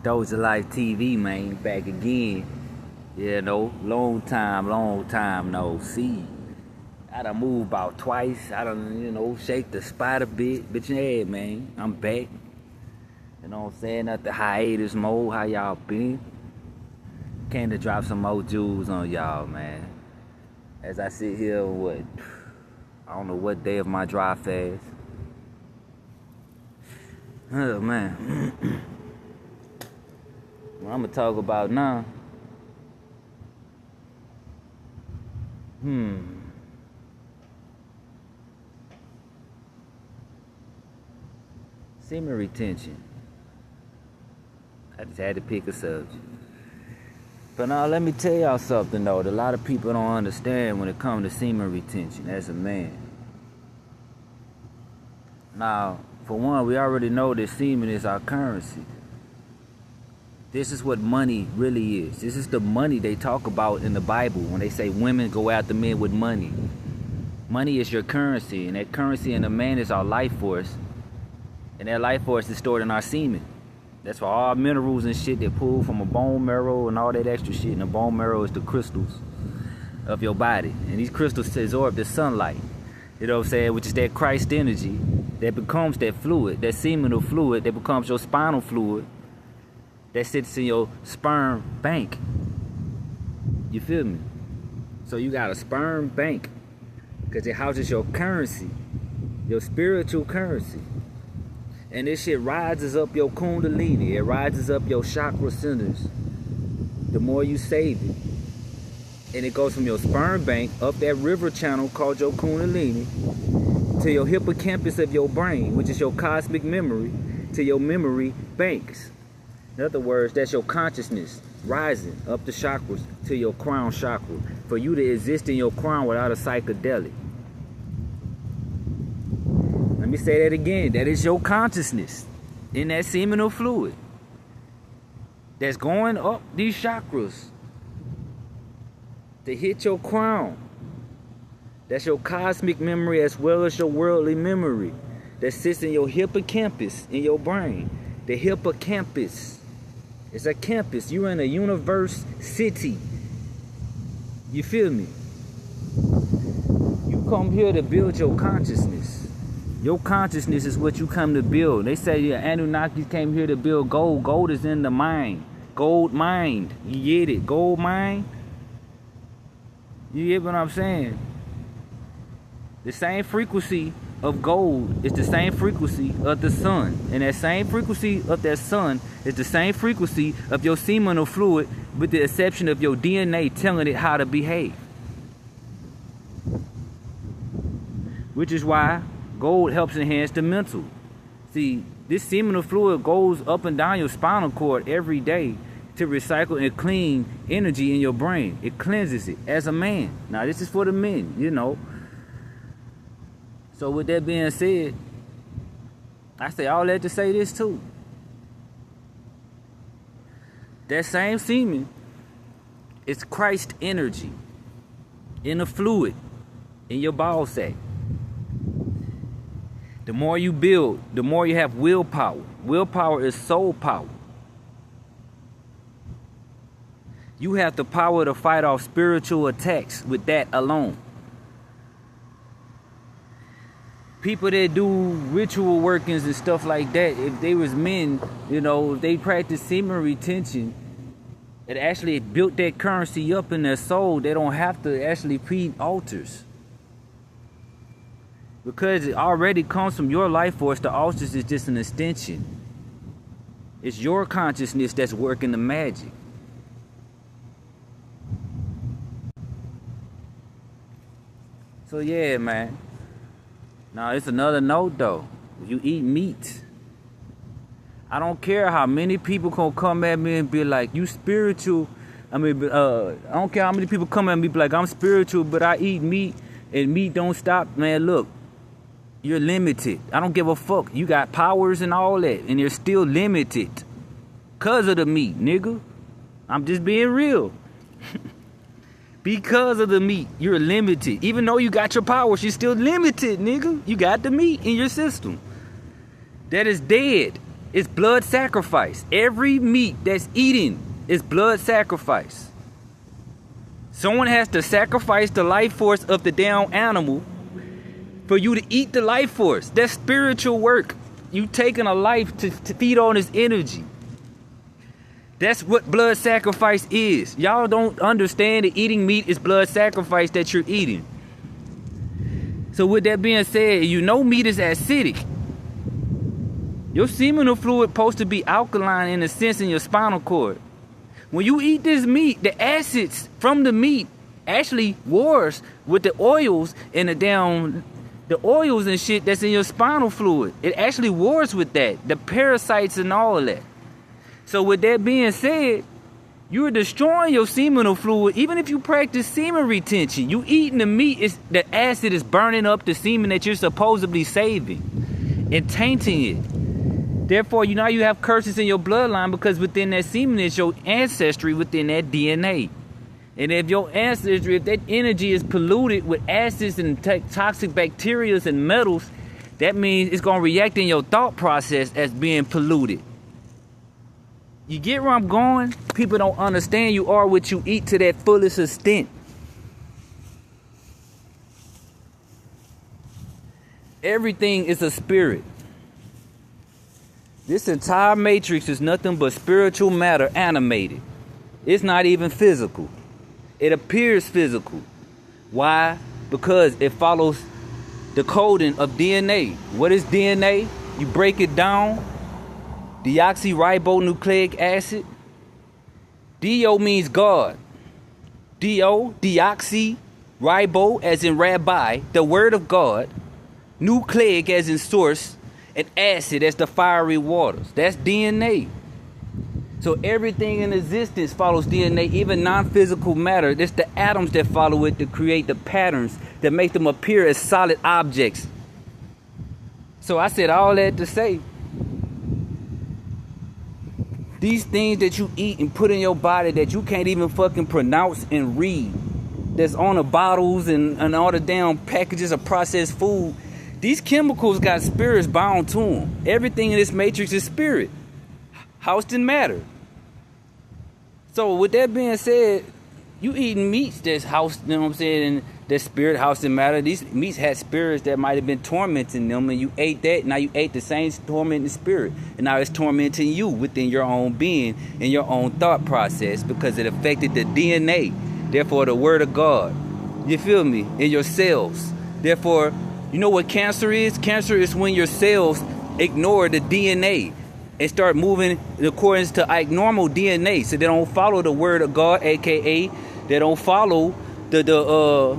Doja Life TV, man, back again. Yeah, no, long time no see. I done moved about twice. I done, shake the spot a bit. But yeah, man, I'm back. You know what I'm saying? At the hiatus mode, how y'all been? Came to drop some more jewels on y'all, man. As I sit here, I don't know what day of my dry fast. Oh, man. What I'm gonna talk about now. Semen retention. I just had to pick a subject. But now let me tell y'all something though that a lot of people don't understand when it comes to semen retention as a man. Now, for one, we already know that semen is our currency. This is what money really is. This is the money they talk about in the Bible when they say women go after men with money. Money is your currency, and that currency in a man is our life force. And that life force is stored in our semen. That's for all minerals and shit that pull from a bone marrow and all that extra shit. And the bone marrow is the crystals of your body. And these crystals absorb the sunlight. You know what I'm saying? Which is that Christ energy that becomes that fluid, that seminal fluid that becomes your spinal fluid that sits in your sperm bank. You feel me? So you got a sperm bank because it houses your currency, your spiritual currency. And this shit rises up your kundalini. It rises up your chakra centers. The more you save it. And it goes from your sperm bank up that river channel called your kundalini to your hippocampus of your brain, which is your cosmic memory, to your memory banks. In other words, that's your consciousness rising up the chakras to your crown chakra for you to exist in your crown without a psychedelic. Let me say that again. That is your consciousness in that seminal fluid that's going up these chakras to hit your crown. That's your cosmic memory as well as your worldly memory that sits in your hippocampus in your brain. The hippocampus. It's a campus. You're in a universe city. You feel me? You come here to build your consciousness. Your consciousness is what you come to build. They say Anunnaki came here to build gold. Gold is in the mind. Gold mind. You get it? Gold mind. You get what I'm saying? The same frequency of gold is the same frequency of the sun. And that same frequency of that sun is the same frequency of your seminal fluid with the exception of your DNA telling it how to behave. Which is why gold helps enhance the mental. See, this seminal fluid goes up and down your spinal cord every day to recycle and clean energy in your brain. It cleanses it as a man. Now, this is for the men, So with that being said, I say all that to say this too. That same semen is Christ energy in the fluid in your ball sack. The more you build, the more you have willpower. Willpower is soul power. You have the power to fight off spiritual attacks with that alone. People that do ritual workings and stuff like that, if they was men, if they practice semen retention, it actually built that currency up in their soul. They don't have to actually feed altars. Because it already comes from your life force, the altars is just an extension. It's your consciousness that's working the magic. So yeah, man. Now, it's another note, though. If you eat meat, I don't care how many people gonna come at me and be like, you spiritual. I don't care how many people come at me and be like, I'm spiritual, but I eat meat, and meat don't stop. Man, look, you're limited. I don't give a fuck. You got powers and all that, and you're still limited because of the meat, nigga. I'm just being real. Because of the meat, you're limited. Even though you got your powers, you're still limited, nigga. You got the meat in your system. That is dead. It's blood sacrifice. Every meat that's eaten is blood sacrifice. Someone has to sacrifice the life force of the damn animal for you to eat the life force. That's spiritual work. You taking a life to feed on its energy. That's what blood sacrifice is. Y'all don't understand that eating meat is blood sacrifice that you're eating. So with that being said, you know meat is acidic. Your seminal fluid supposed to be alkaline in a sense in your spinal cord. When you eat this meat, the acids from the meat actually wars with the oils and the oils and shit that's in your spinal fluid. It actually wars with that, the parasites and all of that. So with that being said, you're destroying your seminal fluid. Even if you practice semen retention, you eating the meat, the acid is burning up the semen that you're supposedly saving and tainting it. Therefore, now you have curses in your bloodline because within that semen is your ancestry within that DNA. And if your ancestry, if that energy is polluted with acids and toxic bacteria and metals, that means it's going to react in your thought process as being polluted. You get where I'm going? People don't understand you are what you eat to that fullest extent. Everything is a spirit. This entire matrix is nothing but spiritual matter animated. It's not even physical. It appears physical. Why? Because it follows the coding of DNA. What is DNA? You break it down. Deoxyribonucleic acid. Dio means God. Deoxyribo as in rabbi, the word of God. Nucleic as in source. And acid as the fiery waters. That's DNA. So everything in existence follows DNA, even non-physical matter. It's the atoms that follow it to create the patterns that make them appear as solid objects. So I said all that to say, these things that you eat and put in your body that you can't even fucking pronounce and read, that's on the bottles and all the damn packages of processed food, these chemicals got spirits bound to them. Everything in this matrix is spirit, housed in matter. So with that being said, you eating meats that's housed, you know what I'm saying, and that spirit housed in matter. These meats had spirits that might have been tormenting them, and you ate that. Now you ate the same tormenting spirit, and now it's tormenting you within your own being and your own thought process because it affected the DNA. Therefore, the word of God. You feel me? In your cells. Therefore, you know what cancer is? Cancer is when your cells ignore the DNA and start moving in accordance to like normal DNA. So they don't follow the word of God, aka they don't follow the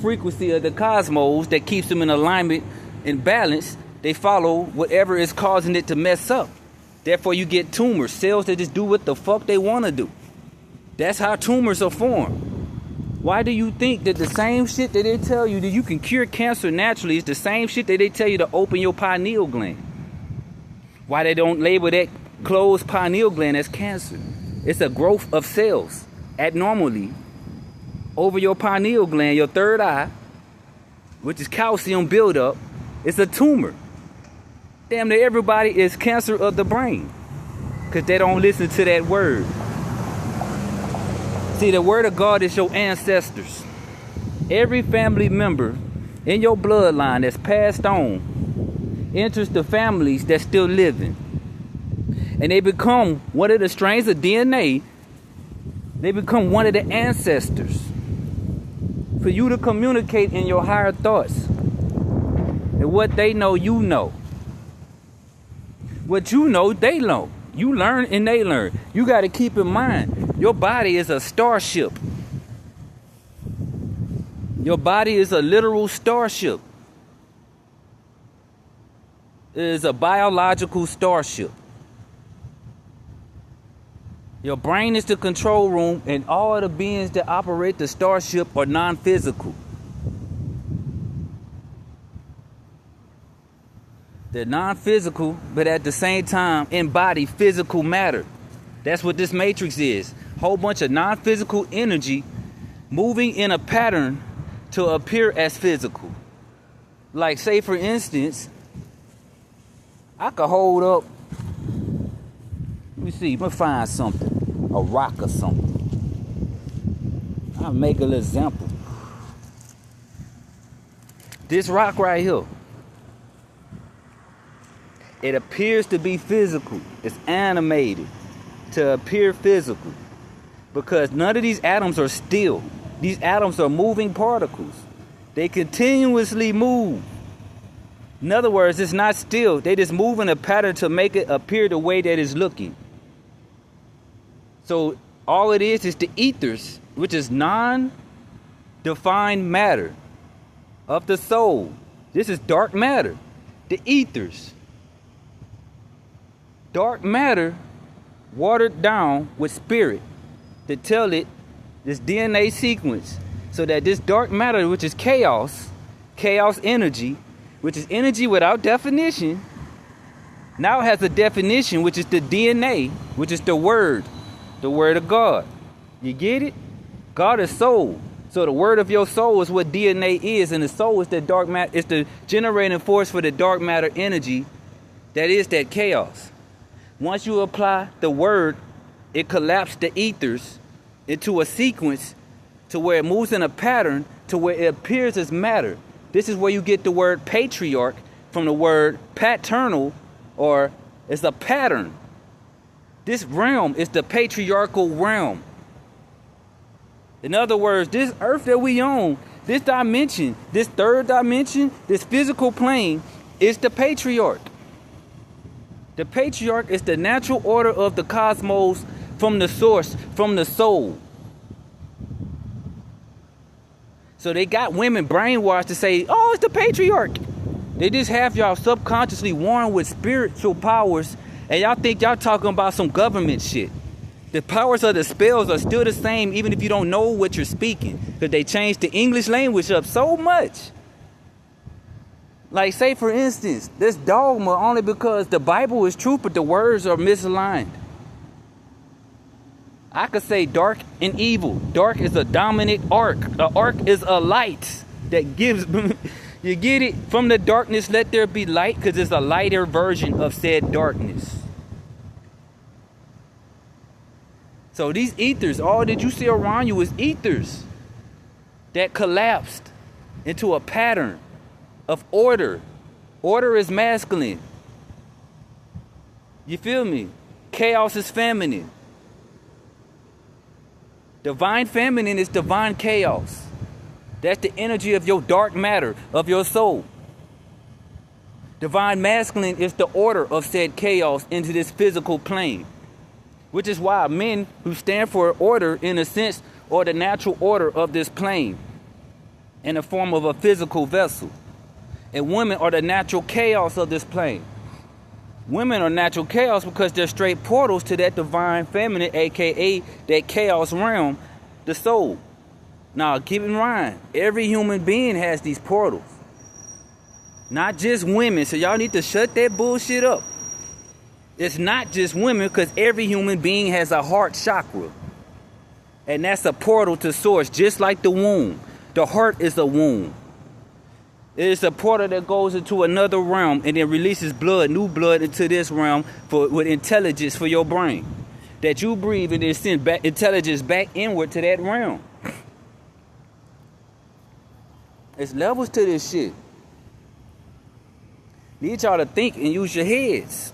frequency of the cosmos that keeps them in alignment and balance. They follow whatever is causing it to mess up. Therefore you get tumors, cells that just do what the fuck they want to do. That's how tumors are formed. Why do you think that the same shit that they tell you that you can cure cancer naturally is the same shit that they tell you to open your pineal gland? Why they don't label that closed pineal gland as cancer? It's a growth of cells abnormally over your pineal gland, your third eye, which is calcium buildup. It's a tumor. Damn near everybody is cancer of the brain because they don't listen to that word. See, the word of God is your ancestors. Every family member in your bloodline that's passed on enters the families that's still living. And they become one of the strains of DNA. They become one of the ancestors. For you to communicate in your higher thoughts. And what they know, you know. What you know, they know. You learn and they learn. You got to keep in mind, your body is a starship. Your body is a literal starship. It is a biological starship. Your brain is the control room, and all the beings that operate the starship are non-physical. They're non-physical, but at the same time embody physical matter. That's what this matrix is. Whole bunch of non-physical energy moving in a pattern to appear as physical. Like, say for instance, I could hold up. Let me see. Let me find something. A rock or something. I'll make a little example. This rock right here. It appears to be physical. It's animated to appear physical. Because none of these atoms are still. These atoms are moving particles. They continuously move. In other words, it's not still. They just move in a pattern to make it appear the way that it's looking. So all it is the ethers, which is non-defined matter of the soul. This is dark matter. The ethers. Dark matter watered down with spirit to tell it this DNA sequence so that this dark matter, which is chaos energy, which is energy without definition, now has a definition, which is the DNA, which is the word of God. You get it? God is soul. So the word of your soul is what DNA is, and the soul is the dark matter. It's the generating force for the dark matter energy that is that chaos. Once you apply the word, it collapses the ethers into a sequence to where it moves in a pattern to where it appears as matter. This is where you get the word patriarch from the word paternal, or it's a pattern. This realm is the patriarchal realm. In other words, this earth that we own, this dimension, this third dimension, this physical plane is the patriarch. The patriarch is the natural order of the cosmos from the source, from the soul. So they got women brainwashed to say, oh, it's the patriarch. They just have y'all subconsciously worn with spiritual powers, and y'all think y'all talking about some government shit. The powers of the spells are still the same, even if you don't know what you're speaking, because they changed the English language up so much. Like, say, for instance, this dogma only because the Bible is true, but the words are misaligned. I could say dark and evil. Dark is a dominant arc. The arc is a light that gives, you get it? From the darkness, let there be light, because it's a lighter version of said darkness. So these ethers, all that you see around you is ethers that collapsed into a pattern of order. Order is masculine. You feel me? Chaos is feminine. Divine feminine is divine chaos. That's the energy of your dark matter, of your soul. Divine masculine is the order of said chaos into this physical plane. Which is why men who stand for order, in a sense, are the natural order of this plane in the form of a physical vessel. And women are the natural chaos of this plane. Women are natural chaos because they're straight portals to that divine feminine, aka that chaos realm, the soul. Now, keep in mind, every human being has these portals. Not just women, so y'all need to shut that bullshit up. It's not just women, because every human being has a heart chakra. And that's a portal to source, just like the womb. The heart is a womb. It is a portal that goes into another realm and then releases blood, new blood, into this realm with intelligence for your brain. That you breathe and then send back intelligence back inward to that realm. There's levels to this shit. Need y'all to think and use your heads.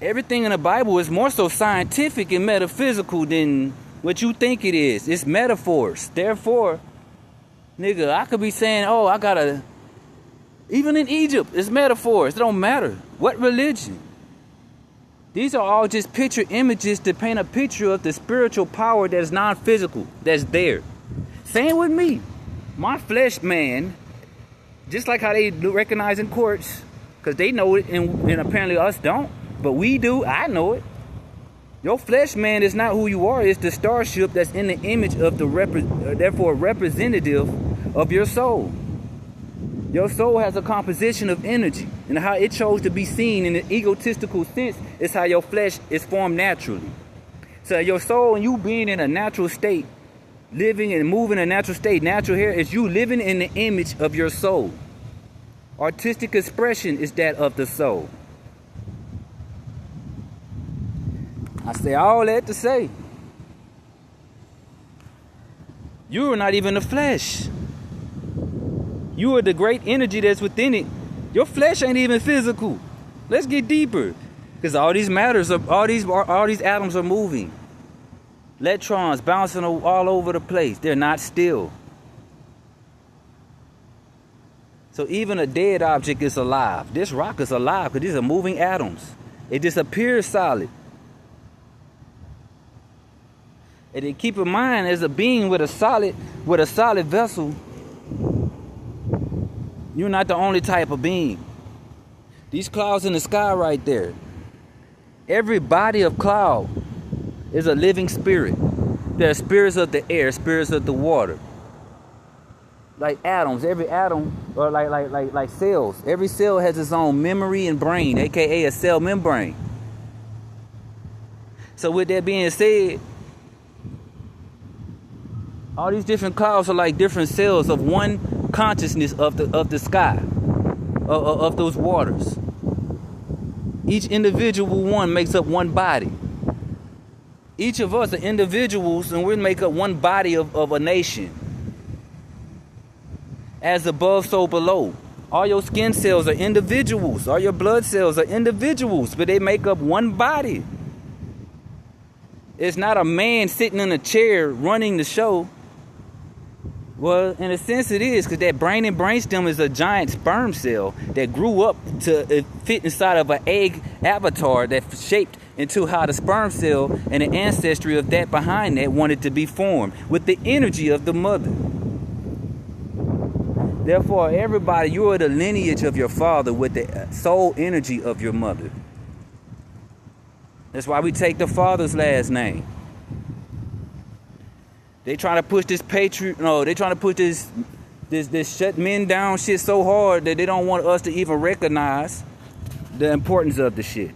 Everything in the Bible is more so scientific and metaphysical than what you think it is. It's metaphors. Therefore, nigga, I could be saying, oh, I gotta... Even in Egypt, it's metaphors. It don't matter. What religion? These are all just picture images to paint a picture of the spiritual power that is non-physical, that's there. Same with me. My flesh man, just like how they recognize in courts, because they know it and apparently us don't. But we do. I know it. Your flesh man is not who you are. It's the starship that's in the image of the therefore representative of your soul. Your soul has a composition of energy, and how it chose to be seen in an egotistical sense is how your flesh is formed naturally. So your soul and you being in a natural state, living and moving in a natural state, natural here is you living in the image of your soul. Artistic expression is that of the soul. I say all that to say, you are not even the flesh. You are the great energy that's within it. Your flesh ain't even physical. Let's get deeper, because all these atoms are moving. Electrons bouncing all over the place. They're not still. So even a dead object is alive. This rock is alive because these are moving atoms. It just appears solid. And then keep in mind, as a being with a solid vessel, you're not the only type of being. These clouds in the sky right there, every body of cloud is a living spirit. There are spirits of the air, spirits of the water. Like atoms, every atom, or like cells. Every cell has its own memory and brain, aka a cell membrane. So with that being said, all these different clouds are like different cells of one consciousness of the sky, of those waters. Each individual one makes up one body. Each of us are individuals, and we make up one body of a nation. As above, so below. All your skin cells are individuals. All your blood cells are individuals, but they make up one body. It's not a man sitting in a chair running the show. Well, in a sense it is, because that brain and brainstem is a giant sperm cell that grew up to fit inside of an egg avatar that's shaped into how the sperm cell and the ancestry of that behind that wanted to be formed with the energy of the mother. Therefore, everybody, you are the lineage of your father with the soul energy of your mother. That's why we take the father's last name. They trying to push this they trying to push this shut men down shit so hard that they don't want us to even recognize the importance of the shit.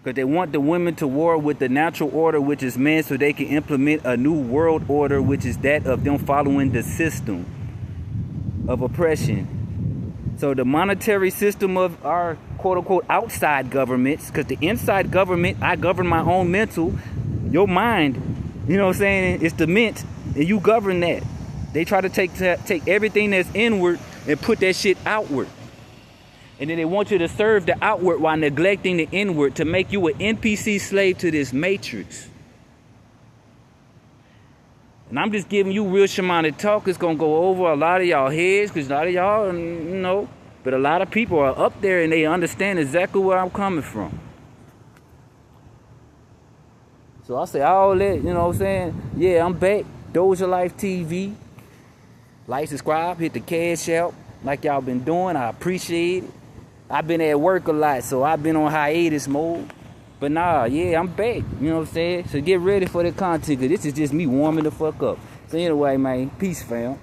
Because they want the women to war with the natural order, which is men, so they can implement a new world order, which is that of them following the system of oppression. So the monetary system of our quote-unquote outside governments, because the inside government, I govern my own mental, your mind, you know what I'm saying, it's the mint, and you govern that. They try to take everything that's inward and put that shit outward. And then they want you to serve the outward while neglecting the inward, to make you an NPC slave to this matrix. And I'm just giving you real shamanic talk. It's going to go over a lot of y'all heads, because a lot of y'all, but a lot of people are up there and they understand exactly where I'm coming from. So I say all that, you know what I'm saying? Yeah, I'm back. Doja Life TV. Like, subscribe, hit the cash out like y'all been doing. I appreciate it. I've been at work a lot, so I've been on hiatus mode. But nah, yeah, I'm back. You know what I'm saying? So get ready for the content, because this is just me warming the fuck up. So anyway, man, peace, fam.